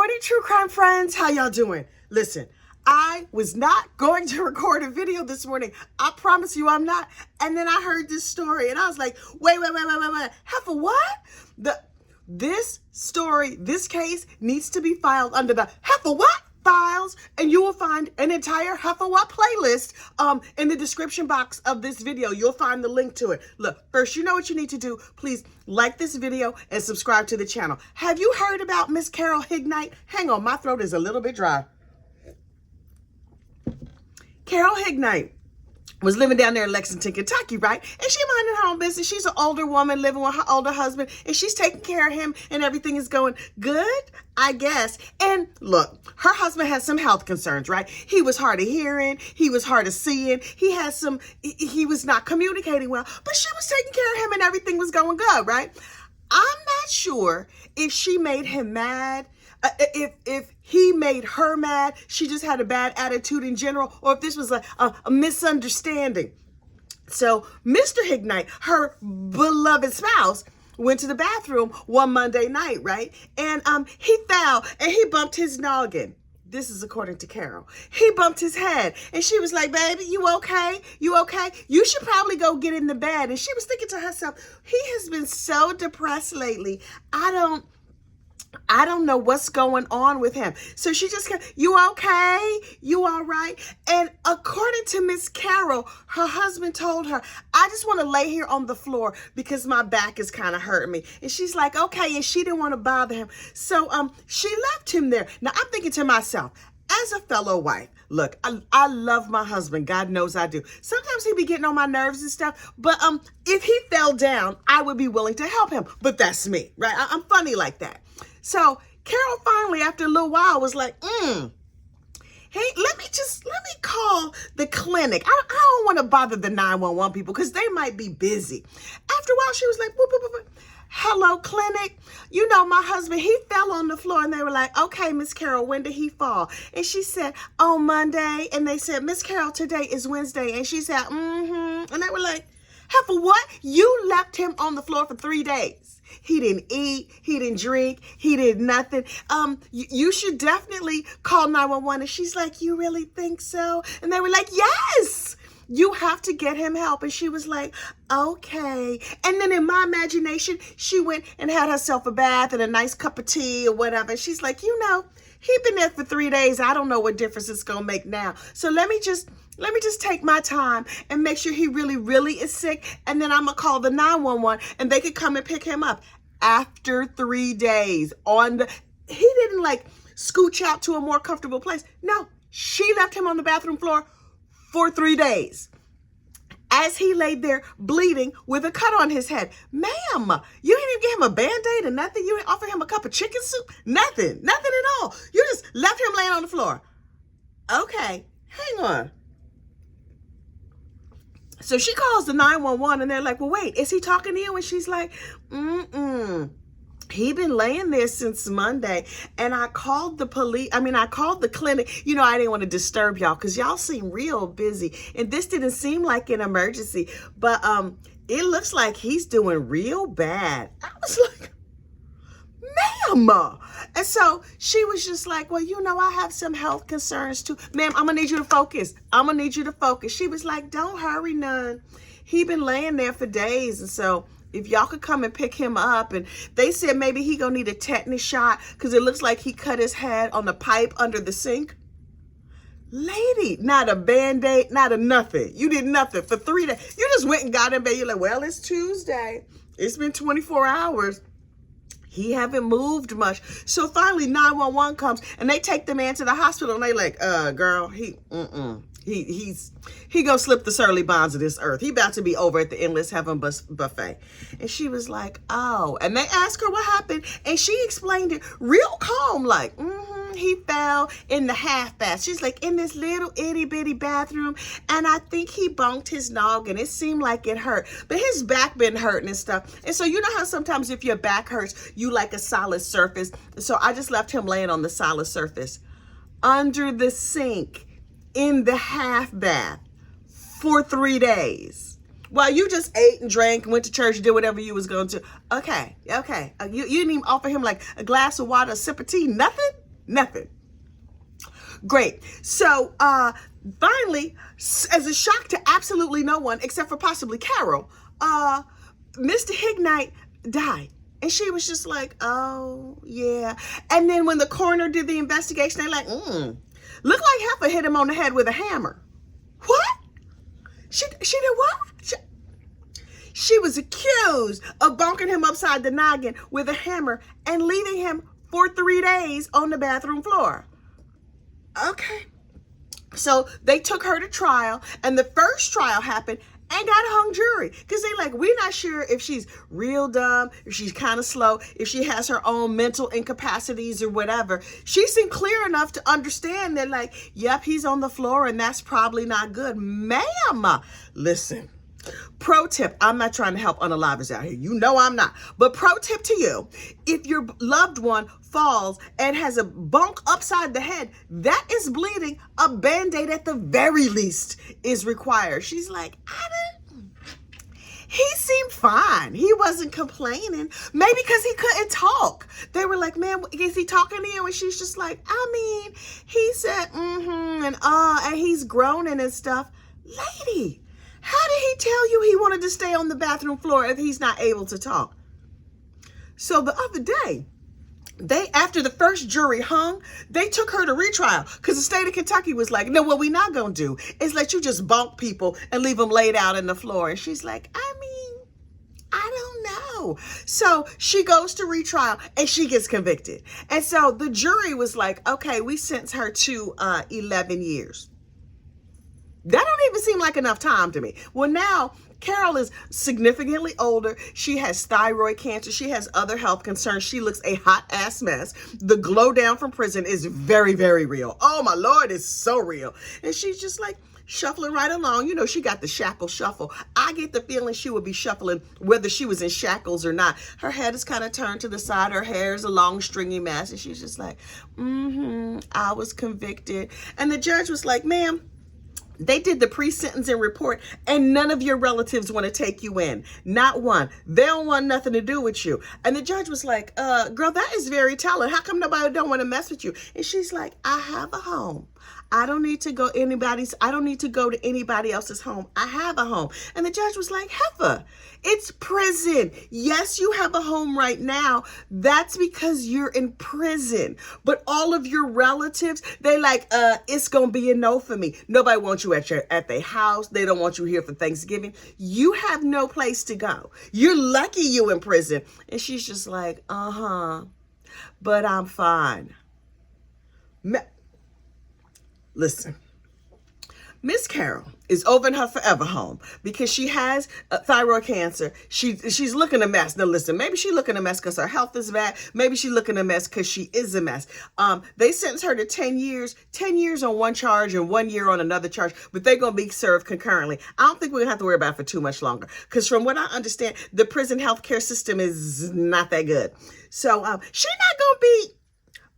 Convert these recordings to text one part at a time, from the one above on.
morning, true crime friends. How y'all doing? Listen, I was not going to record a video this morning. I promise you I'm not. And then I heard this story and I was like, wait. Heffa, what? This story, this case needs to be filed under the Heffa what files, and you will find an entire Heffa what playlist in the description box of this video. You'll find the link to it. Look, first, you know what you need to do. Please like this video and subscribe to the channel. Have you heard about Miss Carol Hignite? Hang on, my throat is a little bit dry. Carol Hignite was living down there in Lexington, Kentucky, right? And she minded her own business. She's an older woman living with her older husband, and she's taking care of him, and everything is going good, I guess. And look, her husband has some health concerns, right? He was hard of hearing. He was hard of seeing. He was not communicating well, but she was taking care of him, and everything was going good, right? I'm not sure if she made him mad, if he made her mad, she just had a bad attitude in general, or if this was a misunderstanding. So Mr. Hignite, her beloved spouse, went to the bathroom one Monday night, right? And he fell and he bumped his noggin. This is according to Carol. He bumped his head and she was like, baby, you okay? You okay? You should probably go get in the bed. And she was thinking to herself, he has been so depressed lately. I don't know what's going on with him. So she just kept, you okay? You all right? And according to Miss Carol, her husband told her, I just want to lay here on the floor because my back is kind of hurting me. And she's like, okay. And she didn't want to bother him. So she left him there. Now I'm thinking to myself, as a fellow wife, look, I love my husband. God knows I do. Sometimes he be getting on my nerves and stuff. But if he fell down, I would be willing to help him. But that's me, right? I'm funny like that. So Carol finally, after a little while, was like, hey, let me call the clinic. I don't want to bother the 911 people because they might be busy. After a while, she was like, boop, boop, boop, boop. Hello, clinic. You know, my husband, he fell on the floor. And they were like, okay, Miss Carol, when did he fall? And she said, on Monday. And they said, Miss Carol, today is Wednesday. And she said, mm-hmm. And they were like, Heffa, what? You left him on the floor for 3 days. He didn't eat, he didn't drink, he did nothing. You should definitely call 911. And she's like, you really think so? And they were like, yes, you have to get him help. And she was like, okay. And then in my imagination, she went and had herself a bath and a nice cup of tea or whatever. And she's like, you know, he's been there for 3 days. I don't know what difference it's going to make now. So let me just take my time and make sure he really is sick. And then I'm going to call the 911 and they could come and pick him up. After 3 days he didn't like scooch out to a more comfortable place. No, she left him on the bathroom floor for 3 days. As he laid there bleeding with a cut on his head. Ma'am, you didn't even give him a Band-Aid or nothing. You didn't offer him a cup of chicken soup. Nothing at all. You just left him laying on the floor. Okay, hang on. So she calls the 911 and they're like, well, wait, is he talking to you? And she's like, he been laying there since Monday. And I called the clinic. You know, I didn't want to disturb y'all because y'all seem real busy. And this didn't seem like an emergency. But it looks like he's doing real bad. I was like, ma'am. And so she was just like, well, you know, I have some health concerns too. Ma'am, I'm going to need you to focus. She was like, don't hurry none. He been laying there for days. And so if y'all could come and pick him up. And they said maybe he going to need a tetanus shot because it looks like he cut his head on the pipe under the sink. Lady, not a Band-Aid, not a nothing. You did nothing for 3 days. You just went and got in bed. You're like, well, it's Tuesday. It's been 24 hours. He haven't moved much. So finally 911 comes and they take the man to the hospital and they like, girl, he's gonna slip the surly bonds of this earth. He about to be over at the Endless Heaven buffet. And she was like, oh. And they asked her what happened and she explained it real calm, like, he fell in the half bath. She's like, in this little itty bitty bathroom. And I think he bumped his noggin. It seemed like it hurt, but his back been hurting and stuff. And so you know how sometimes if your back hurts, you like a solid surface. So I just left him laying on the solid surface under the sink in the half bath for 3 days. While you just ate and drank, went to church, did whatever you was going to. Okay. You didn't even offer him like a glass of water, a sip of tea, nothing? Nothing. Great. So finally, as a shock to absolutely no one except for possibly Carol, Mr. Hignite died. And she was just like, oh, yeah. And then when the coroner did the investigation, they're like, looked like Heffa hit him on the head with a hammer. What? She did what? She was accused of bonking him upside the noggin with a hammer and leaving him for 3 days on the bathroom floor. Okay. So they took her to trial, and the first trial happened and got a hung jury because they like, we're not sure if she's real dumb, if she's kind of slow, if she has her own mental incapacities or whatever. She seemed clear enough to understand that, like, yep, he's on the floor and that's probably not good. Ma'am, listen. Pro tip, I'm not trying to help unalivers out here. You know I'm not. But pro tip to you, if your loved one falls and has a bunk upside the head, that is bleeding, a Band-Aid at the very least is required. She's like, he seemed fine. He wasn't complaining. Maybe because he couldn't talk. They were like, man, is he talking to you? And she's just like, I mean, he said, and he's groaning and stuff. Lady, how did he tell you he wanted to stay on the bathroom floor if he's not able to talk? So the other day, after the first jury hung, they took her to retrial because the state of Kentucky was like, no, what we not going to do is let you just bonk people and leave them laid out on the floor. And she's like, I mean, I don't know. So she goes to retrial and she gets convicted. And so the jury was like, okay, we sentence her to 11 years. That don't even seem like enough time to me. Well, now Carol is significantly older. She has thyroid cancer. She has other health concerns. She looks a hot ass mess. The glow down from prison is very, very real. Oh my Lord, it's so real. And she's just like shuffling right along. You know, she got the shackle shuffle. I get the feeling she would be shuffling whether she was in shackles or not. Her head is kind of turned to the side. Her hair is a long stringy mess. And she's just like, I was convicted. And the judge was like, ma'am, they did the pre-sentencing report and none of your relatives want to take you in. Not one. They don't want nothing to do with you. And the judge was like, girl, that is very telling. How come nobody don't want to mess with you? And she's like, I have a home. I don't need to go to anybody else's home. I have a home. And the judge was like, Heffa, it's prison. Yes, you have a home right now. That's because you're in prison. But all of your relatives, they like, it's going to be a no for me. Nobody wants you at their house. They don't want you here for Thanksgiving. You have no place to go. You're lucky you in prison. And she's just like, but I'm fine. Listen, Miss Carol is over in her forever home because she has thyroid cancer. She's looking a mess. Now listen, maybe she's looking a mess because her health is bad. Maybe she's looking a mess because she is a mess. They sentenced her to 10 years on one charge and 1 year on another charge, but they're going to be served concurrently. I don't think we're going to have to worry about it for too much longer because from what I understand, the prison healthcare system is not that good. So she's not going to be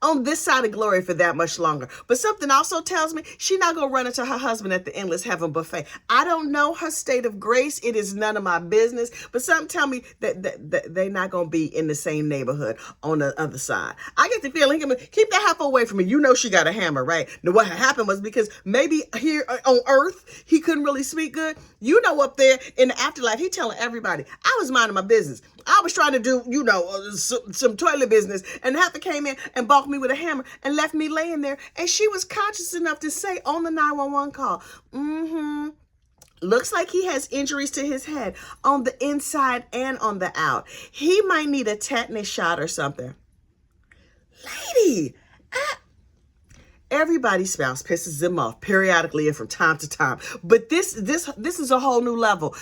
on this side of glory for that much longer. But something also tells me she's not going to run into her husband at the Endless Heaven buffet. I don't know her state of grace. It is none of my business. But something tell me that they're not going to be in the same neighborhood on the other side. I get the feeling, keep that heifer away from me. You know she got a hammer, right? Now what happened was because maybe here on earth, he couldn't really speak good. You know, up there in the afterlife, he telling everybody, I was minding my business. I was trying to do, some toilet business. And the heifer came in and balked me with a hammer and left me laying there. And she was conscious enough to say on the 911 call, looks like he has injuries to his head on the inside and on the out. He might need a tetanus shot or something. Lady, everybody's spouse pisses them off periodically and from time to time. But this is a whole new level.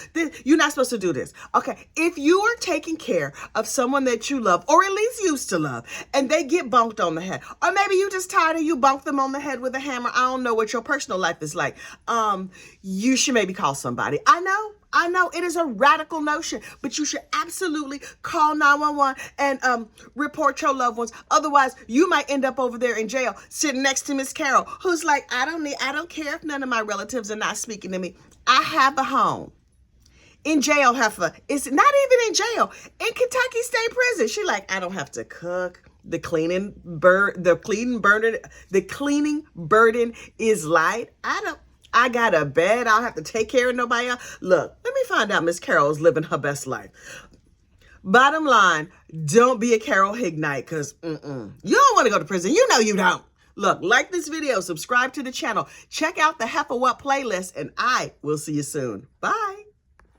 You're not supposed to do this. Okay, if you are taking care of someone that you love, or at least used to love, and they get bonked on the head, or maybe you just tired of you bonk them on the head with a hammer. I don't know what your personal life is like. You should maybe call somebody. I know it is a radical notion, but you should absolutely call 911 and report your loved ones. Otherwise, you might end up over there in jail sitting next to Miss Carol, who's like, I don't care if none of my relatives are not speaking to me. I have a home. In jail, Heffa. It's not even in jail. In Kentucky State Prison. She like, I don't have to cook. The cleaning burden is light. I got a bed. I don't have to take care of nobody else. Look, let me find out Miss Carol's living her best life. Bottom line, don't be a Carol Hignite, because you don't want to go to prison. You know you don't. Look, like this video, subscribe to the channel, check out the Heffa What playlist, and I will see you soon. Bye.